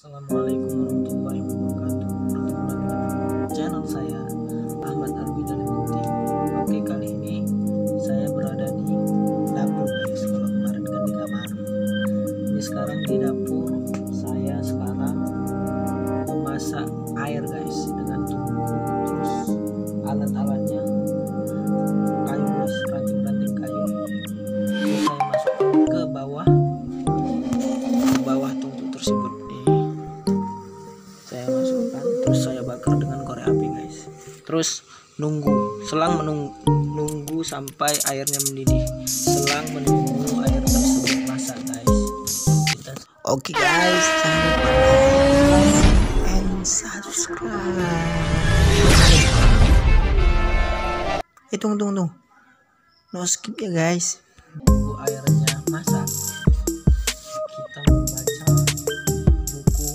Assalamualaikum warahmatullahi wabarakatuh. Bertemu lagi dengan channel saya Ahmad Arbi dari Munting. Oke, kali ini saya berada di dapur guys. Kalau kemarin kan di kamar, ini sekarang di dapur. Saya sekarang memasak air guys dengan tungku. Terus alat-alatnya kayu guys, ranting-ranting kayu. Terus saya masukkan ke bawah tungku tersebut. Saya masukkan, terus saya bakar dengan korek api guys. Terus selang menunggu sampai airnya mendidih. Selang menunggu air tersebut masak guys. Oke guys, jangan lupa like and subscribe. Tunggu, no skip ya guys. Tunggu airnya masak, kita membaca buku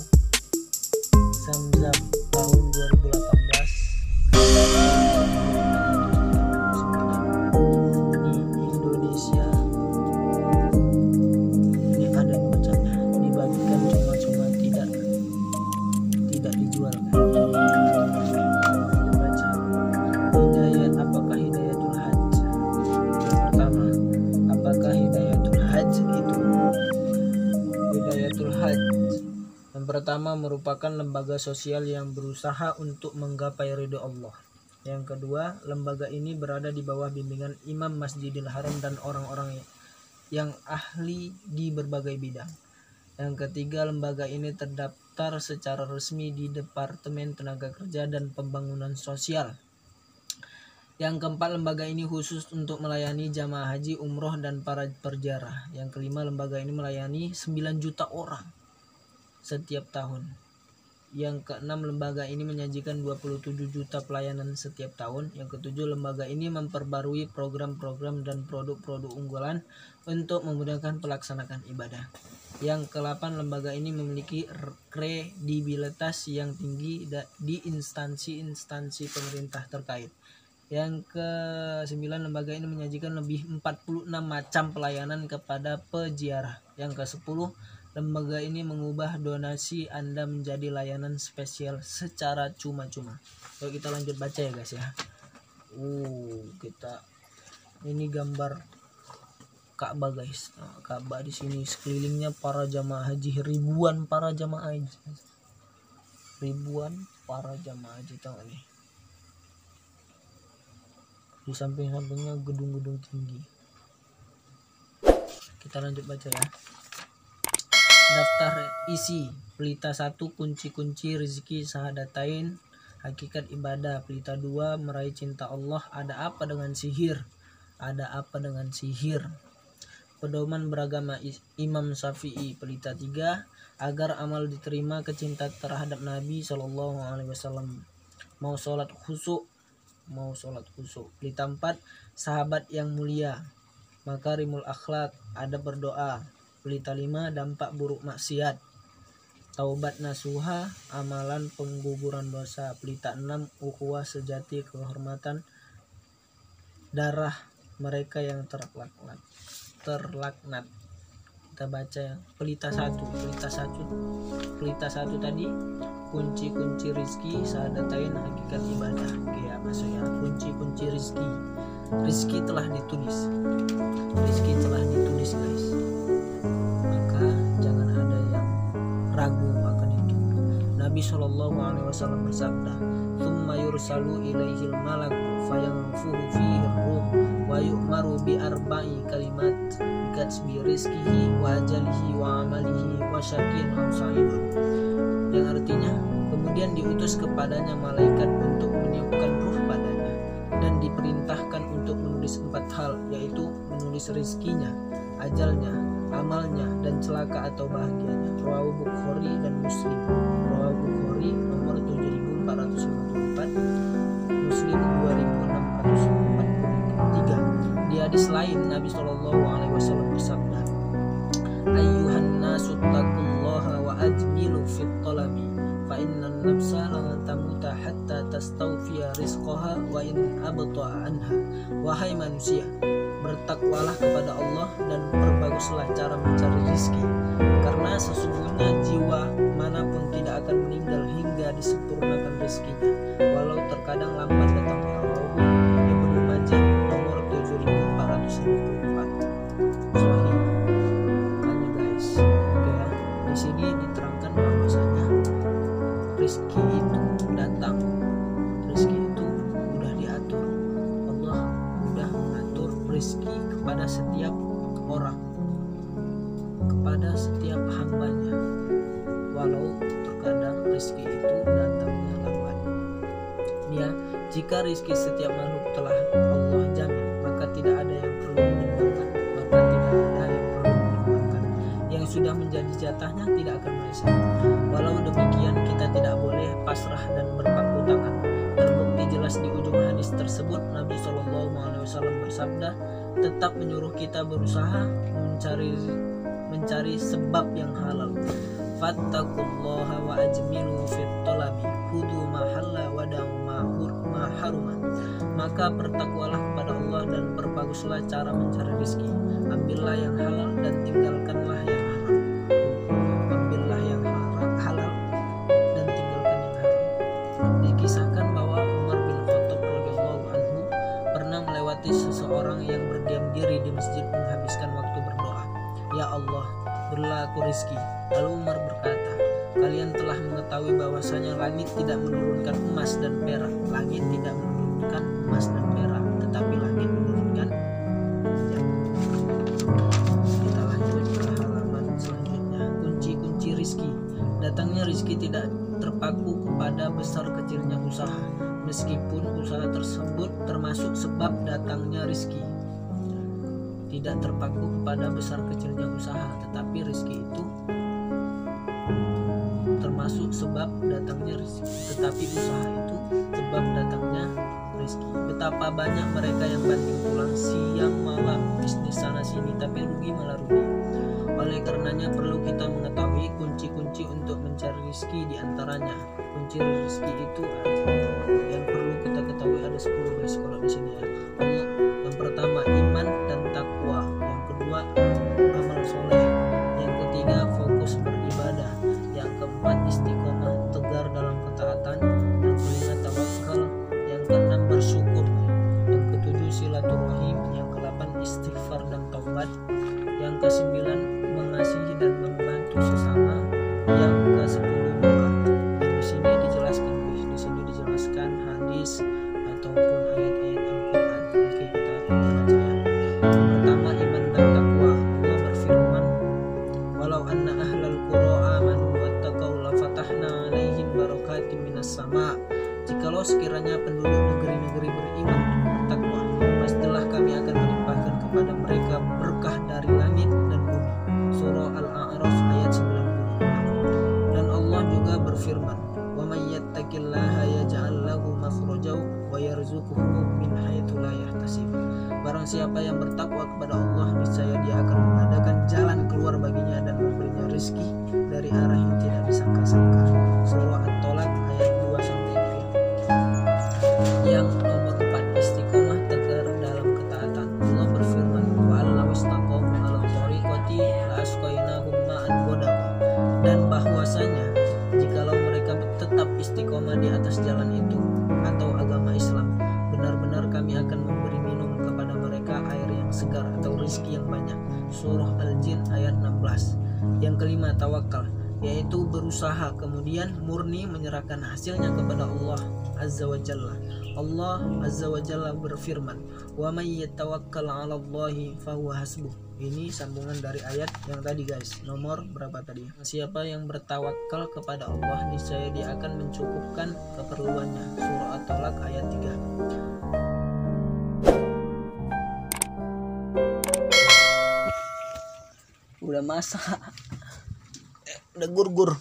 Zamzam tahun 2018 di Indonesia. Ini ada bacanya, dibagikan cuma-cuma, tidak dijual kan. Baca hidayat, apakah hidayatul hajj? Yang pertama, apakah hidayatul hajj itu? Hidayatul hajj yang pertama merupakan lembaga sosial yang berusaha untuk menggapai ridho Allah. Yang kedua, lembaga ini berada di bawah bimbingan Imam Masjidil Haram dan orang-orang yang ahli di berbagai bidang. Yang ketiga, lembaga ini terdaftar secara resmi di Departemen Tenaga Kerja dan Pembangunan Sosial. Yang keempat, lembaga ini khusus untuk melayani jamaah haji, umroh, dan para perjarah. Yang kelima, lembaga ini melayani 9 juta orang setiap tahun. Yang keenam, lembaga ini menyajikan 27 juta pelayanan setiap tahun. Yang ketujuh, lembaga ini memperbarui program-program dan produk-produk unggulan untuk memudahkan pelaksanaan ibadah. Yang ke-8, lembaga ini memiliki kredibilitas yang tinggi di instansi-instansi pemerintah terkait. Yang ke-9, lembaga ini menyajikan lebih 46 macam pelayanan kepada peziarah. Yang ke-10, lembaga ini mengubah donasi Anda menjadi layanan spesial secara cuma-cuma. Yuk kita lanjut baca ya guys ya. Ini gambar Ka'bah guys. Nah, Ka'bah di sini sekelilingnya para jamaah haji, ribuan para jamaah haji. Tahu nih. Di samping-sampingnya gedung-gedung tinggi. Kita lanjut baca ya. Daftar isi pelita 1, kunci-kunci rezeki syahadatain, hakikat ibadah. Pelita 2, meraih cinta Allah. Ada apa dengan sihir? Pedoman beragama Imam Syafi'i. Pelita 3, agar amal diterima, kecintaan terhadap Nabi SAW. Mau sholat khusyuk. Pelita 4, sahabat yang mulia, makarimul akhlak, ada berdoa. Pelita 5, dampak buruk maksiat, taubat nasuha, amalan pengguguran dosa. Pelita 6, ukhuwah sejati, kehormatan darah mereka yang terlaknat. Kita baca ya. Pelita 1 tadi kunci-kunci rizki, syahadatain, hakikat ibadah. Oke ya, maksudnya kunci-kunci rizki telah ditulis guys. Maka jangan ada yang ragu akan itu. Nabi SAW bersabda, "Tsumma yursalu ilaihil malaku fayanfuhu fihi ruh wa yu'maru bi arba'i kalimat bikatsbi rizkihi wa ajalihi wa amalihi wa syaqiyyun aw sa'idun." Yang artinya, kemudian diutus kepadanya malaikat untuk meniupkan ruh padanya dan diperintahkan untuk menulis 4 hal, yaitu menulis rizkinya, ajalnya, amalnya, dan celaka atau bahagianya. Rawahu Bukhari dan Muslim. Rawahu Bukhari nomor 7454, Muslim 2643. Di hadis lain Nabi SAW bersabda, "Ayyuhan nasu taqullaha wa ajmilu fit talabi, fa innan nafsa la tamuta hatta tastawfiya rizqaha wa in abta'a anha." Wahai manusia, bertakwalah kepada Allah dan perbaguslah cara mencari rizki, karena sesungguhnya jiwa manapun rezekinya, walau terkadang lambat datangnya. Ibnu Majah nomor 7454. Sahih. Makanya guys, ya, di sini diterangkan bahwasanya rezeki itu datang, rezeki itu udah diatur. Allah udah mengatur rezeki kepada setiap orang, kepada setiap hambanya, walau terkadang rezeki itu datangnya lambat. Ya, jika rezeki setiap makhluk telah Allah jamin, maka tidak ada yang perlu dibimbangkan, maka tidak ada yang perlu dibimbangkan. Yang sudah menjadi jatahnya tidak akan meleset. Walau demikian, kita tidak boleh pasrah dan berpangku tangan. Terbukti jelas di ujung hadis tersebut, Nabi SAW bersabda, tetap menyuruh kita berusaha mencari sebab yang halal. Fattaqullaha wa ajmilu fit talabi, kudu mahalla wa da'u ma haruma. Maka bertakwalah kepada Allah dan perbaguslah cara mencari rezeki. Ambillah yang halal dan tinggalkanlah yang haram. Ambillah yang halal dan tinggalkan yang haram. Dikisahkan bahwa Umar bin Khattab radhiyallahu anhu pernah melewati seseorang yang berdiam diri di masjid menghabiskan waktu berdoa. Ya Allah, berilah aku rezeki. Lalu Umar berkata, kalian telah mengetahui bahwasanya langit tidak menurunkan emas dan perak. Langit tidak menurunkan emas dan perak, tetapi langit menurunkan hujan. Kita lanjut ke halaman selanjutnya. Kunci-kunci rizki. Datangnya rizki tidak terpaku kepada besar kecilnya usaha, meskipun usaha tersebut termasuk sebab datangnya rizki. Tidak terpaku kepada besar kecilnya usaha, tetapi rizki itu termasuk sebab datangnya rezeki, tetapi usaha itu sebab datangnya rezeki. Betapa banyak mereka yang banting tulang siang malam bisnis sana sini, tapi rugi malah rugi. Oleh karenanya perlu kita mengetahui kunci-kunci untuk mencari rezeki. Di antaranya kunci rezeki itu yang perlu kita ketahui ada 10 guys kalau di sini ya. Yang pertama iman dan takwa, yang kedua amal soleh, yang ketiga fokus beribadah, yang keempat istiqomah tegar dalam ketaatan, yang kelima tawakal, yang keenam bersyukur, yang ketujuh silaturahim, yang kedelapan istighfar dan taubat, yang kesembilan mengasihi dan membantu sesama, yang kesepuluh doa. Di sini dijelaskan, hadis ataupun ayat-ayat Al-Quran. Oke, kita baca ya. Yang pertama iman dan takwa. Allah berfirman, walau anna ahlal qura amanu wattaqau lafatahna alaihim barakatim minas sama. Jikalau sekiranya penduduk negeri-negeri beriman dan bertakwa, pastilah kami akan melimpahkan kepada mereka berkah dari langit dan bumi. Surah Al-A'raf ayat 96. Dan Allah juga berfirman, wa may yattaqillaha yaj'al lahu makhraja wa yarzuquhu min haitsu la yahtasib. Barang siapa yang bertakwa kepada Allah, niscaya dia akan mengadakan jalan keluar baginya dan memberinya rezeki dari arah yang tidak disangka-sangka. Surah At-Tolak ayat 2-3. Yang nomor 4 istiqomah tegar dalam ketaatan. Allah berfirman, wa allaw istaqamu ala thariqati la asqainahum ma'an ghadaqa. Dan bahwasanya jikalau mereka tetap istiqomah di atas jalan itu atau agama Islam, benar-benar kami akan memberi minum kepada mereka air yang segar atau rezeki yang banyak. Surah Al-Jin ayat 16. Yang kelima tawakal, yaitu berusaha kemudian murni menyerahkan hasilnya kepada Allah Azza wa Jalla. Allah Azza wa Jalla berfirman, wa may yatawakkal 'ala Allahi fahuwa hasbuh. Ini sambungan dari ayat yang tadi guys. Nomor berapa tadi? Siapa yang bertawakal kepada Allah, niscaya dia akan mencukupkan keperluannya. Surah At-Talaq ayat 3. Udah masak. Udah gurgur.